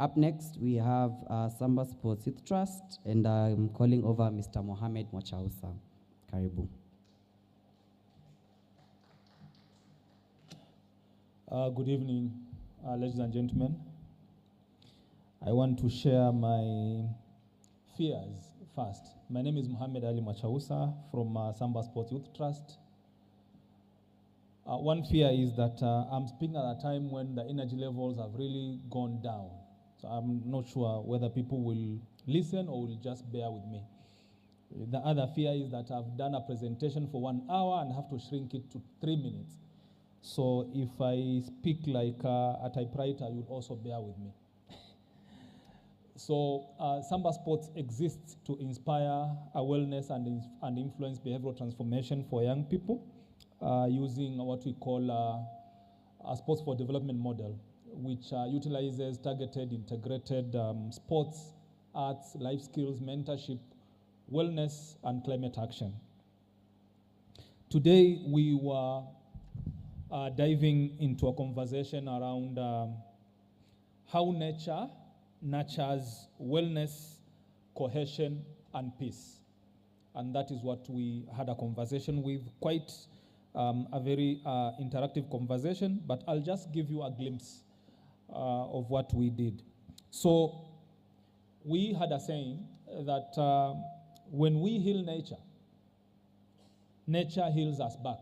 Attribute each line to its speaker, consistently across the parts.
Speaker 1: Up next, we have Samba Sports Youth Trust, and I'm calling over Mr. Mohamed Mwachausa. Karibu.
Speaker 2: Good evening, ladies and gentlemen. I want to share my fears first. My name is Mohamed Ali Mwachausa from Samba Sports Youth Trust. One fear is that I'm speaking at a time when the energy levels have really gone down. So I'm not sure whether people will listen or will just bear with me. The other fear is that I've done a presentation for 1 hour and have to shrink it to 3 minutes. So if I speak like a typewriter, you'll also bear with me. So Samba Sports exists to inspire awareness and influence behavioral transformation for young people using what we call a sports for development model, which utilizes targeted, integrated sports, arts, life skills, mentorship, wellness, and climate action. Today, we were diving into a conversation around how nature nurtures wellness, cohesion, and peace. And that is what we had a conversation with, quite a very interactive conversation, but I'll just give you a glimpse of what we did. So we had a saying that when we heal nature, nature heals us back.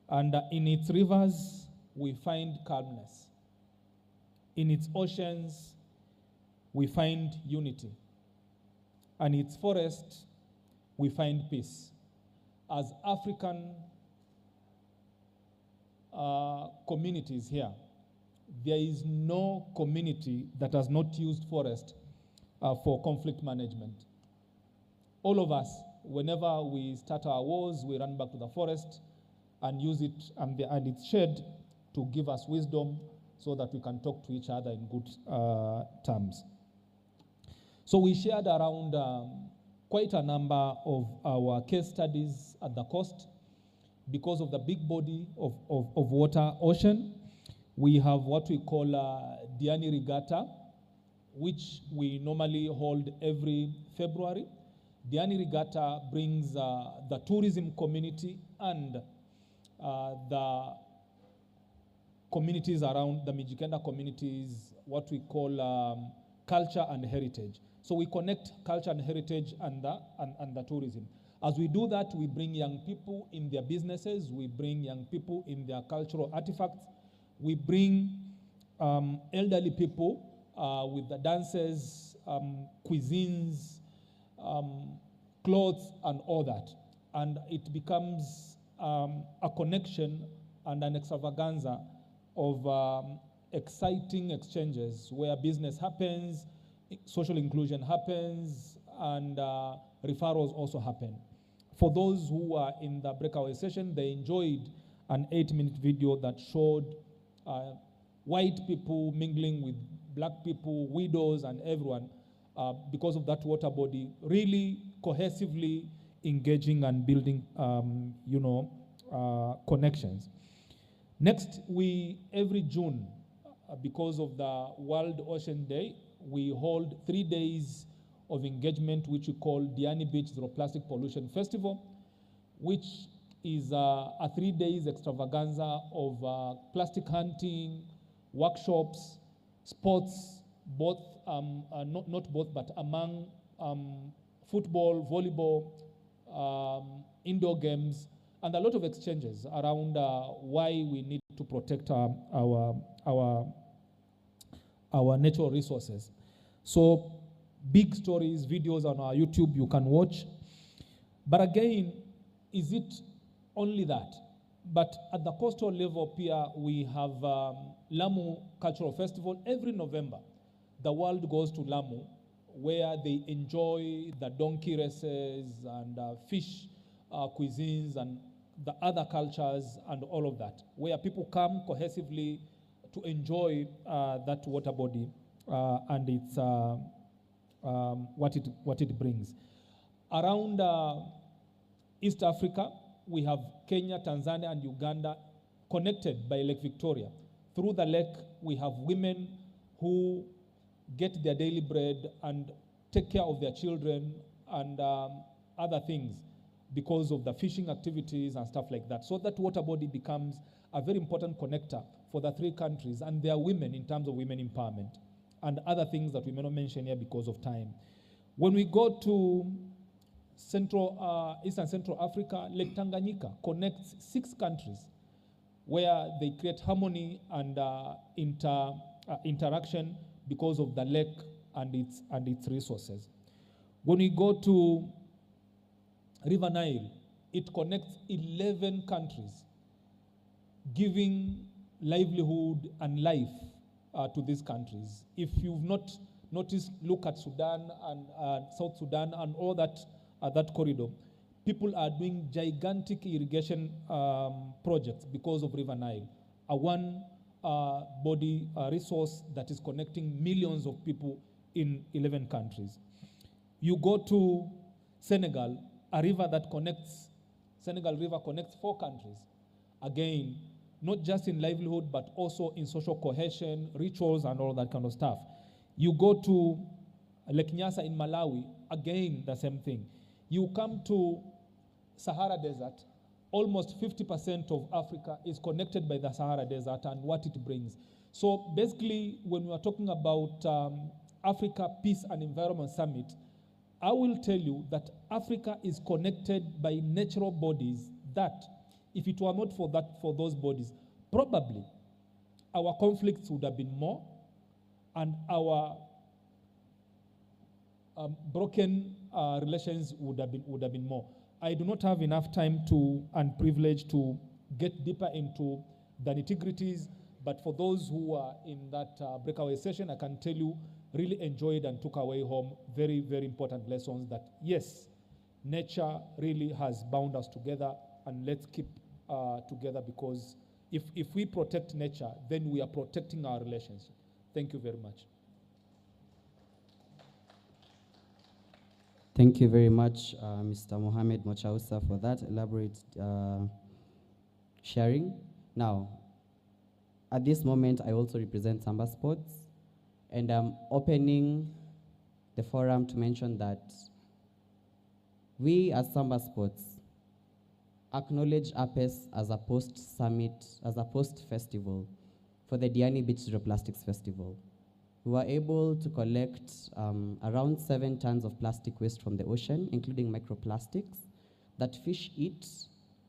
Speaker 2: And in its rivers, we find calmness. In its oceans, we find unity. And its forest, we find peace. As African communities here, there is no community that has not used forest for conflict management. All of us, whenever we start our wars, we run back to the forest and use it and its shade to give us wisdom so that we can talk to each other in good terms. So we shared around quite a number of our case studies at the coast. Because of the big body of water, ocean, we have what we call Diani Regatta, which we normally hold every February. Diani Regatta brings the tourism community and the communities around the Mijikenda communities, what we call culture and heritage. So we connect culture and heritage and the tourism. As we do that, we bring young people in their businesses, we bring young people in their cultural artifacts, we bring elderly people with the dances, cuisines, clothes, and all that. And it becomes a connection and an extravaganza of exciting exchanges where business happens, social inclusion happens, and referrals also happen. For those who are in the breakaway session, they enjoyed an 8-minute video that showed white people mingling with black people, widows, and everyone because of that water body, really cohesively engaging and building, connections. Next, every June, because of the World Ocean Day, we hold 3 days of engagement, which we call Diani Beach Zero Plastic Pollution Festival, which is a 3 days extravaganza of plastic hunting, workshops, sports, both, not both, but among football, volleyball, indoor games, and a lot of exchanges around why we need to protect our natural resources. So big stories, videos on our YouTube you can watch. But again, is it only that? But at the coastal level here, we have Lamu Cultural Festival. Every November, the world goes to Lamu, where they enjoy the donkey races and fish cuisines and the other cultures and all of that, where people come cohesively to enjoy that water body and its what it brings. Around East Africa, we have Kenya, Tanzania, and Uganda connected by Lake Victoria. Through the lake, we have women who get their daily bread and take care of their children and other things because of the fishing activities and stuff like that. So that water body becomes a very important connector for the three countries and their women in terms of women empowerment and other things that we may not mention here because of time. When we go to Eastern Central Africa, Lake Tanganyika connects 6 countries where they create harmony and interaction because of the lake and its resources. When we go to River Nile, it connects 11 countries, giving livelihood and life to these countries. If you've not noticed, look at Sudan and South Sudan and all that corridor. People are doing gigantic irrigation projects because of River Nile, a one body resource that is connecting millions of people in 11 countries. You go to Senegal, a river that connects, Senegal River connects 4 countries. Again, not just in livelihood, but also in social cohesion, rituals, and all that kind of stuff. You go to Lake Nyasa in Malawi, again, the same thing. You come to Sahara Desert, almost 50% of Africa is connected by the Sahara Desert and what it brings. So basically, when we are talking about Africa Peace and Environment Summit, I will tell you that Africa is connected by natural bodies that, if it were not for those bodies, probably our conflicts would have been more and our broken relations would have been more. I do not have enough time and privilege to get deeper into the nitty-gritties, but for those who are in that breakaway session, I can tell you, really enjoyed and took away home very, very important lessons that, yes, nature really has bound us together, and let's keep together, because if we protect nature, then we are protecting our relationship. Thank you very much.
Speaker 1: Thank you very much, Mr. Mohammed Mwachausa, for that elaborate sharing. Now, at this moment, I also represent Samba Sports, and I'm opening the forum to mention that we as Samba Sports acknowledge APES as a post-summit, as a post-festival for the Diani Beach Zero Plastics Festival. We were able to collect around 7 tons of plastic waste from the ocean, including microplastics, that fish eat,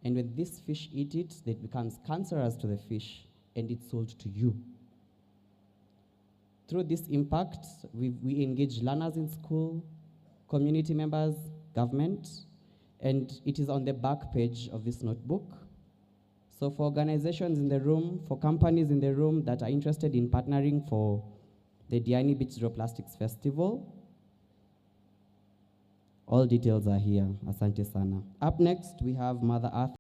Speaker 1: and when these fish eat it, it becomes cancerous to the fish, and it's sold to you. Through this impact, we engage learners in school, community members, government, and it is on the back page of this notebook. So for organizations in the room, for companies in the room that are interested in partnering for the Diani Beach Zero Plastics Festival, all details are here. Asante sana. Up next, we have Mother Earth.